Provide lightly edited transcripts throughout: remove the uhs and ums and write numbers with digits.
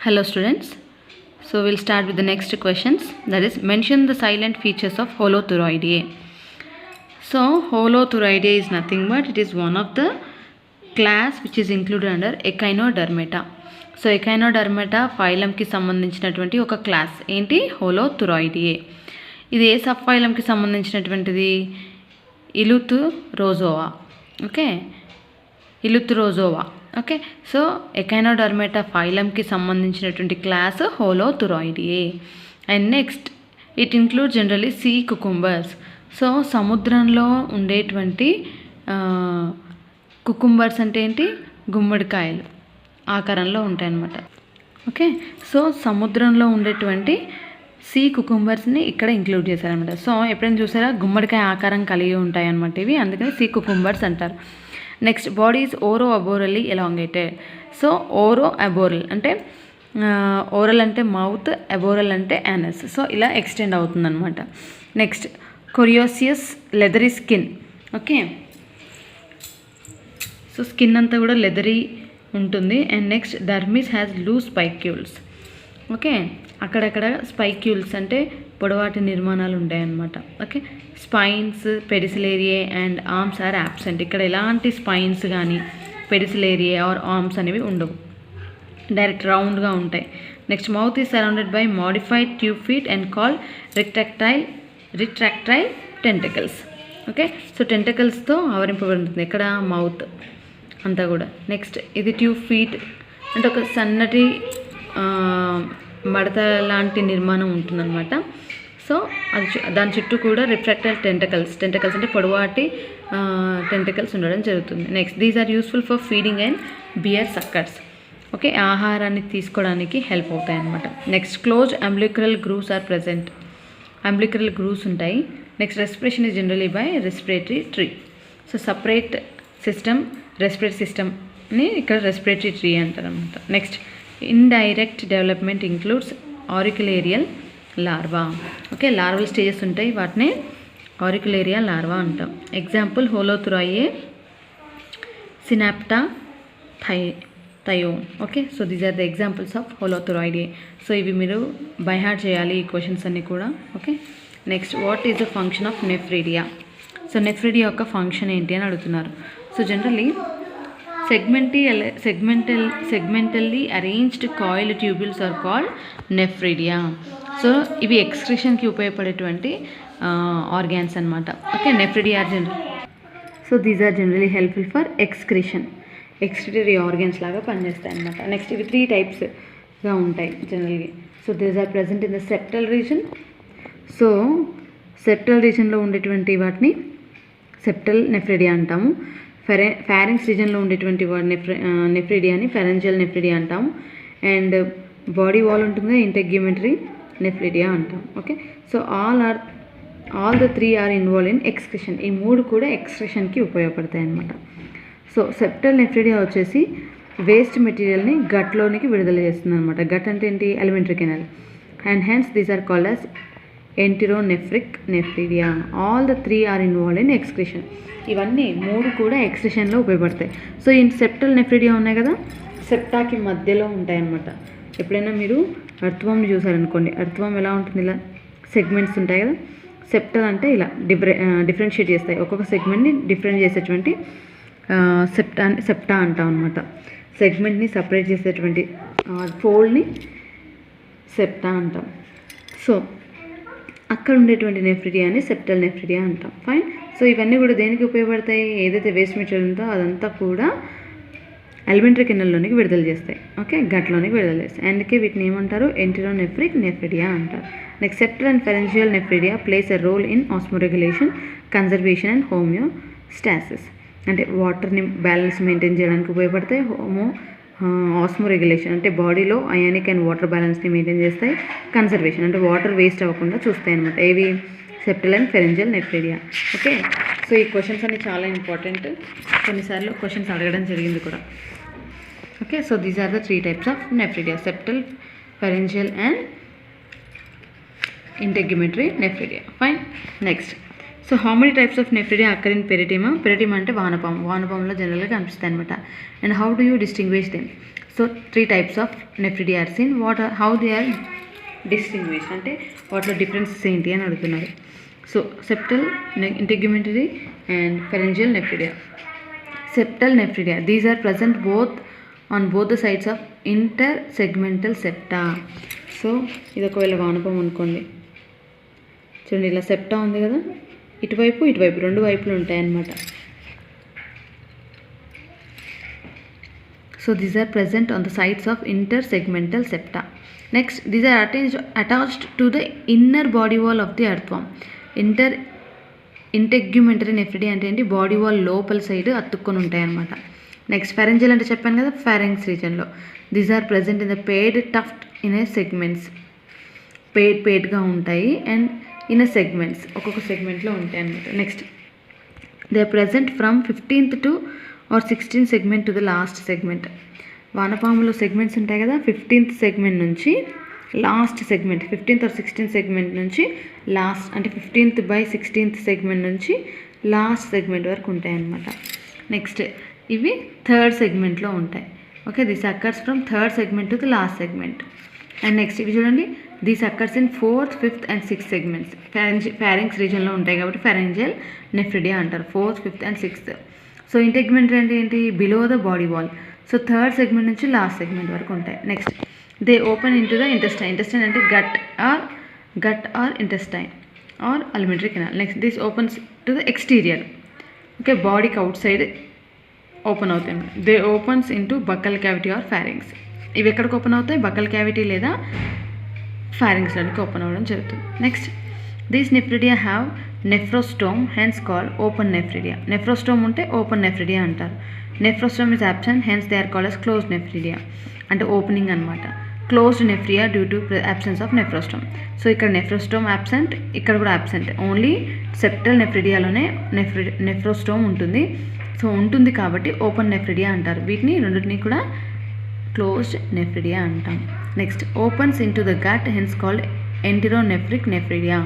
Hello students. So we'll start with the next questions. That is, mention the silent features of holothuroideae. So holothuroideae is nothing but it is one of the class which is included under Echinodermata. So Echinodermata ఫైలంకి సంబంధించినటువంటి ఒక class ఏంటి హోలోథురాయిడియే. ఇది ఏ sub ఫైలంకి సంబంధించినటువంటిది Eleutherozoa. Okay, Eleutherozoa. Okay, so Echinodermata ఫైలంకి సంబంధించినటువంటి class Holothuroidea. And next it include generally sea cucumbers. So సముద్రంలో ఉండేటువంటి కుకుంబర్స్ అంటే ఏంటి, గుమ్మడికాయలు ఆకారంలో ఉంటాయన్నమాట. ఓకే, సో సముద్రంలో ఉండేటువంటి సీ కుకుంబర్స్ని ఇక్కడ ఇంక్లూడ్ చేశారనమాట. సో ఎప్పుడైనా చూసారా, గుమ్మడికాయ ఆకారం కలిగి ఉంటాయన్నమాట ఇవి, అందుకని సీ కుకుంబర్స్ అంటారు. Next, body is oro aborally elongated. So oro aboral అంటే ఓరల్ అంటే మౌత్, అబోరల్ అంటే యానస్. సో ఇలా ఎక్స్టెండ్ అవుతుందన్నమాట. Next, coriaceous leathery skin. Okay, so skin అంతా కూడా లెదరీ ఉంటుంది. And next, dermis has loose spicules. Okay, అక్కడక్కడ స్పైక్యూల్స్ అంటే పొడవాటి నిర్మాణాలు ఉంటాయన్నమాట. Okay, spines, pedicellariae and arms are absent. ఇక్కడ ఎలాంటి స్పైన్స్ కానీ పెడిసిలేరియే ఆర్ ఆర్మ్స్ అనేవి ఉండవు, డైరెక్ట్ రౌండ్గా ఉంటాయి. Next, mouth is surrounded by modified tube feet and called retractile tentacles. Okay, so టెంటకల్స్తో ఆవరింపబడి ఉంటుంది ఇక్కడ మౌత్ అంతా కూడా. నెక్స్ట్, ఇది ట్యూబ్ ఫీట్ అంటే ఒక సన్నటి మడత లాంటి నిర్మాణం ఉంటుందన్నమాట. సో అది దాని చుట్టూ కూడా రిఫ్రాక్టైల్ టెంటకల్స్ అంటే పొడవాటి టెంటకల్స్ ఉండడం జరుగుతుంది. Next, these are useful for feeding and bear suckers. Okay, ఆహారాన్ని తీసుకోవడానికి హెల్ప్ అవుతాయి అన్నమాట. Next, close ambulacral grooves are present. Ambulacral grooves ఉంటాయి. Next, respiration is generally by respiratory tree. So separate system respiratory సిస్టమ్ని ఇక్కడ respiratory tree అంటారు అనమాట. Next, indirect development includes auricularial larva. Okay, larval stages ఉంటాయి, వాటిని auricularia larva అంటాం. Example, Holothuroidea, Synapta, Thyone. Okay, so these are the examples of హోలోథురాయిడే. So ఇవి మీరు by heart చేయాలి ఈ క్వశ్చన్స్ అన్నీ కూడా. Okay, next, what is the function of nephridia. So nephridia యొక్క ఫంక్షన్ ఏంటి అని అడుగుతున్నారు. So generally segmentally arranged coiled tubules are called nephridia. So ఇవి ఎక్స్క్రిషన్కి ఉపయోగపడేటువంటి ఆర్గాన్స్ అనమాట. Okay, nephridia are general. So these are generally helpful for excretory organs లాగా పనిచేస్తాయి అనమాట. నెక్స్ట్, ఇవి 3 టైప్స్గా ఉంటాయి జనరల్గా. So these are present in the septal reason. So septal రీజన్లో ఉండేటువంటి వాటిని సెప్టల్ నెఫ్రిడియా అంటాము. ఫారింక్స్ రీజన్లో ఉండేటువంటి నెఫ్రిడియాని ఫెరెంజియల్ నెఫ్రిడియా అంటాము. అండ్ బాడీ వాల్ ఉంటుంది, ఇంటెగ్యుమెంటరీ నెఫ్రిడియా అంటాం. Okay, so all the 3 are involve in excretion. ఈ 3 కూడా ఎక్స్క్రిషన్కి ఉపయోగపడతాయి అన్నమాట. సో సెప్టల్ నెఫ్రిడియా వచ్చేసి వేస్ట్ మెటీరియల్ని గట్లోనికి విడుదల చేస్తుంది అనమాట. గట్ అంటే ఏంటి, alimentary canal. And hence these are called as enteronephric nephridia. All the 3 are involve in excretion. ఇవన్నీ 3 కూడా ఎక్స్క్రిషన్లో ఉపయోగపడతాయి. సో ఈ సెప్టల్ నెఫ్రిడియా ఉన్నాయి కదా, సెప్టాకి మధ్యలో ఉంటాయన్నమాట. ఎప్పుడైనా మీరు అర్థవంని చూసారనుకోండి, అర్థవం ఎలా ఉంటుంది, ఇలా సెగ్మెంట్స్ ఉంటాయి కదా. సెప్టల్ అంటే ఇలా డిఫరెన్షియేట్ చేస్తాయి, ఒక్కొక్క సెగ్మెంట్ని డిఫరెంట్ చేసేటువంటి సెప్టా అంటాం అనమాట. సెగ్మెంట్ని సపరేట్ చేసేటువంటి ఫోల్డ్ని సెప్టా అంటాం. సో అక్కడ ఉండేటువంటి నెఫ్రిడియాని సెప్టల్ నెఫ్రిడియా అంటాం. ఫైన్. సో ఇవన్నీ కూడా దేనికి ఉపయోగపడతాయి, ఏదైతే వేస్ట్ మెటీరియల్ ఉందో అదంతా కూడా ఎలిమెంటరీ కెనాల్లోనికి విడుదల చేస్తాయి. ఓకే, గట్లోనికి విడుదల చేస్తాయి. అందుకే వీటిని ఏమంటారు, ఎంటెరోనెఫ్రిక్ నెఫ్రిడియా అంటారు. Next, septal and pharyngeal nephridia plays a role in osmoregulation, conservation and homeostasis. అంటే వాటర్ని బ్యాలెన్స్ మెయింటైన్ చేయడానికి ఉపయోగపడతాయి. ఆస్మో రెగ్యులేషన్ అంటే బాడీలో అయానిక్ అండ్ వాటర్ బ్యాలెన్స్ని మెయింటైన్ చేస్తాయి. కన్సర్వేషన్ అంటే వాటర్ వేస్ట్ అవ్వకుండా చూస్తాయి అనమాట. ఏవి, septal and pharyngeal nephridia. Okay, so ఈ క్వశ్చన్స్ అన్ని చాలా ఇంపార్టెంట్, కొన్నిసార్లు క్వశ్చన్స్ అడగడం జరిగింది కూడా. Okay, so these are the 3 types of nephridia, septal, pharyngeal and integumentary nephridia. Fine. Next, so how many types of nephridia occur in Pheretima. Pheretima అంటే వానపాము, వానపాములో జనరల్గా కనిపిస్తాయి అనమాట. And how do you distinguish them. So so 3 types of nephridia are seen. How they are distinguished అంటే వాటిలో differences ఏంటి అని అడుగుతున్నారు. So septal, integumentary and pharyngeal nephridia. Septal nephridia, these are present on both the sides of intersegmental septa. సో ఇది ఒకవేళ వానపం అనుకోండి, చూడండి ఇలా సెప్టా ఉంది కదా, ఇటువైపు రెండు వైపులు ఉంటాయన్నమాట. So these are present on the sides of intersegmental septa. Next, these are attached to the inner body wall of the earthworm. Integumentary nephridia అంటే ఏంటి, బాడీ వాల్ లోపల సైడ్ అతుక్కొని ఉంటాయి అన్నమాట. నెక్స్ట్ ఫెరెంజియల్ అంటే చెప్పాను కదా, ఫారింక్స్ రీజన్లో. These are present in the paired tuft in a segments. పేడ్గా ఉంటాయి అండ్ ఇన్ ఏ సెగ్మెంట్స్, ఒక్కొక్క సెగ్మెంట్లో ఉంటాయి అన్నమాట. Next, they are present from 15th to or 16th segment to the last segment. వానపాములో సెగ్మెంట్స్ ఉంటాయి కదా, 15th segment నుంచి last segment, 15th or 16th segment నుంచి లాస్ట్ అంటే 15th by 16th segment నుంచి లాస్ట్ సెగ్మెంట్ వరకు ఉంటాయి అన్నమాట. నెక్స్ట్ ఇవి థర్డ్ సెగ్మెంట్లో ఉంటాయి. Okay, this occurs from third segment to the last segment. And next ఇవి చూడండి, this occurs in 4th, 5th and 6th segments. Pharynx రీజన్లో ఉంటాయి కాబట్టి ఫెరెంజియల్ నెఫ్రిడియా అంటారు, 4th, 5th and 6th. So integumentary అంటే ఏంటి, below the body wall. So third segment నుంచి last segment వరకు ఉంటాయి. Next, they open into the intestine. Intestine అంటే gut or intestine or alimentary canal. Next, this opens to the exterior. Okay, బాడీకి outside open అవుతాయి. They opens into buccal cavity or pharynx. ఇవి ఎక్కడికి open అవుతాయి, buckle cavity లేదా ఫారింగ్స్లోనికి open అవ్వడం జరుగుతుంది. Next, these nephridia have nephrostome, hence called open nephridia. Nephrostome ఉంటే open nephridia అంటారు. Nephrostome is absent, hence they are called as closed nephridia, అంటే opening అనమాట. Closed nephridia due to absence of nephrostome. So ఇక్కడ nephrostome absent, ఇక్కడ కూడా absent. Only septal నెఫ్రిడియాలోనే nephrostome ఉంటుంది. So ఉంటుంది కాబట్టి ఓపెన్ నెఫ్రిడియా అంటారు. వీటిని రెండింటిని కూడా క్లోజ్డ్ నెఫ్రిడియా అంటాం. Next, opens into the gut, hence called ఎంటెరోనెఫ్రిక్ nephridia.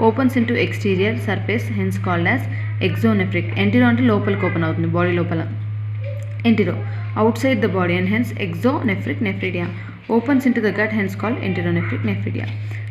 Opens into exterior surface, hence called as exonephric. Entero అంటే లోపలికి ఓపెన్ అవుతుంది, బాడీ లోపల. ఎంటెరో outside the body and hence exonephric nephridia. Opens into the gut, hence called enteronephric nephridia.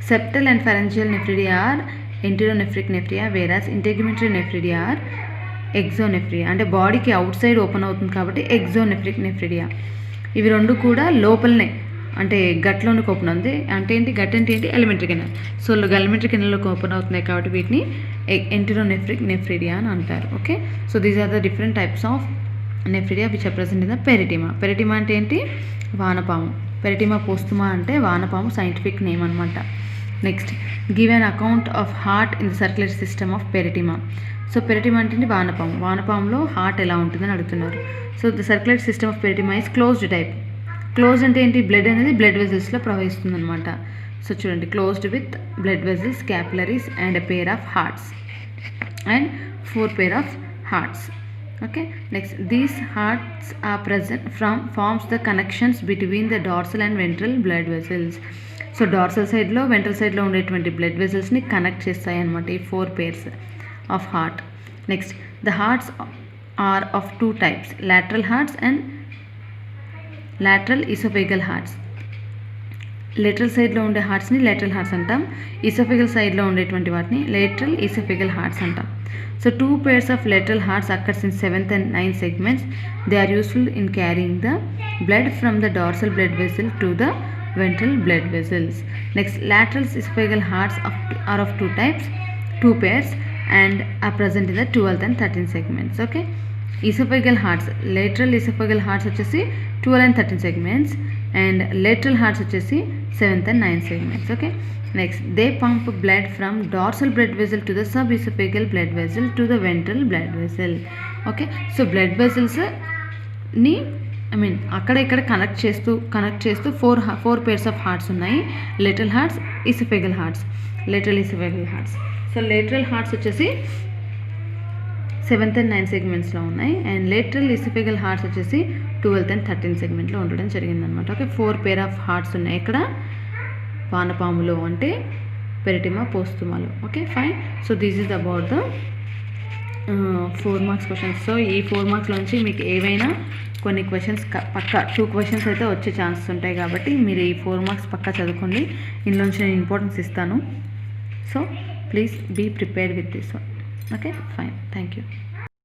Septal and pharyngeal nephridia are enteronephric nephridia, whereas integumentary nephridia are exonephria. అంటే బాడీకి outside open అవుతుంది కాబట్టి ఎగ్జోనెఫ్రిక్ nephridia. ఇవి రెండు కూడా లోపలనే అంటే గట్లోనికి open అవుతుంది. అంటే ఏంటి, గట్ అంటే ఏంటి, ఎలిమెంటరీ కెనాల్. సో ఎలిమెంటరీ కెనాల్లోకి ఓపెన్ అవుతున్నాయి కాబట్టి వీటిని ఎంటెరోనెఫ్రిక్ నెఫ్రిడియా అని అంటారు. Okay, so these are the different types of nephridia which are present in the Pheretima. Pheretima అంటే ఏంటి, వానపాము. పెరిటిమా పోస్తుమా అంటే వానపాము సైంటిఫిక్ నేమ్ అనమాట. Next, give an account of heart in the circulatory system of Pheretima. So Pheretima అంటే వానపాము. వానపాములో heart ఎలా ఉంటుందని అడుగుతున్నారు. So the circulatory system of పెరిటిమా is closed type. Closed అంటే ఏంటి, బ్లడ్ అనేది బ్లడ్ వెజల్స్లో ప్రవహిస్తుంది అనమాట. సో చూడండి, closed with blood vessels, capillaries and a pair of hearts and 4 pair of hearts. Okay, next, these hearts are present forms the connections between the dorsal and ventral blood vessels. So dorsal సైడ్లో, ventral సైడ్లో ఉండేటువంటి blood వెజల్స్ని connect చేస్తాయి అనమాట ఈ 4 pairs of heart. Next, the hearts are of 2 types, lateral hearts and lateral esophageal hearts. Lateral సైడ్లో ఉండే హార్ట్స్ని lateral hearts అంటాం. ఈసోఫెగల్ సైడ్లో ఉండేటువంటి వాటిని లేటరల్ ఈసోఫెగల్ హార్ట్స్ అంటాం. So 2 pairs of lateral hearts occurs in 7th and 9th segments. They are useful in carrying the blood from the dorsal blood vessel to the ventral blood vessels. Next, lateral esophageal hearts are of 2 types, 2 pairs and are present in the 12th and 13th segments. Okay, esophageal hearts, lateral esophageal hearts వచ్చేసి 12 and 13 segments and lateral hearts వచ్చేసి 7th and 9th segments. Okay, next, they pump blood from dorsal blood vessel to the subesophageal blood vessel to the ventral blood vessel. Okay, so blood vessels ని అక్కడ ఇక్కడ connect చేస్తూ 4 pairs of hearts ఉన్నాయి. lateral hearts, esophageal hearts, lateral esophageal hearts. So lateral hearts వచ్చేసి 7th and 9th segmentsలో ఉన్నాయి and lateral esophageal hearts వచ్చేసి 12th and 13th segmentలో ఉండడం జరిగిందనమాట. ఓకే, 4 pair of hearts ఉన్నాయి ఇక్కడ వానపాములో, అంటే పెరిటిమా పోస్తుమాలో. Okay, fine. So this is about the 4 marks questions. సో ఈ 4 marksలోంచి మీకు ఏవైనా కొన్ని క్వశ్చన్స్ పక్కా 2 క్వశ్చన్స్ అయితే వచ్చే ఛాన్సెస్ ఉంటాయి కాబట్టి మీరు ఈ 4 మార్క్స్ పక్కా చదువుకోండి. ఇందులోంచి నేను ఇంపార్టెన్స్ ఇస్తాను. So please be prepared with this one. Okay, fine, thank you.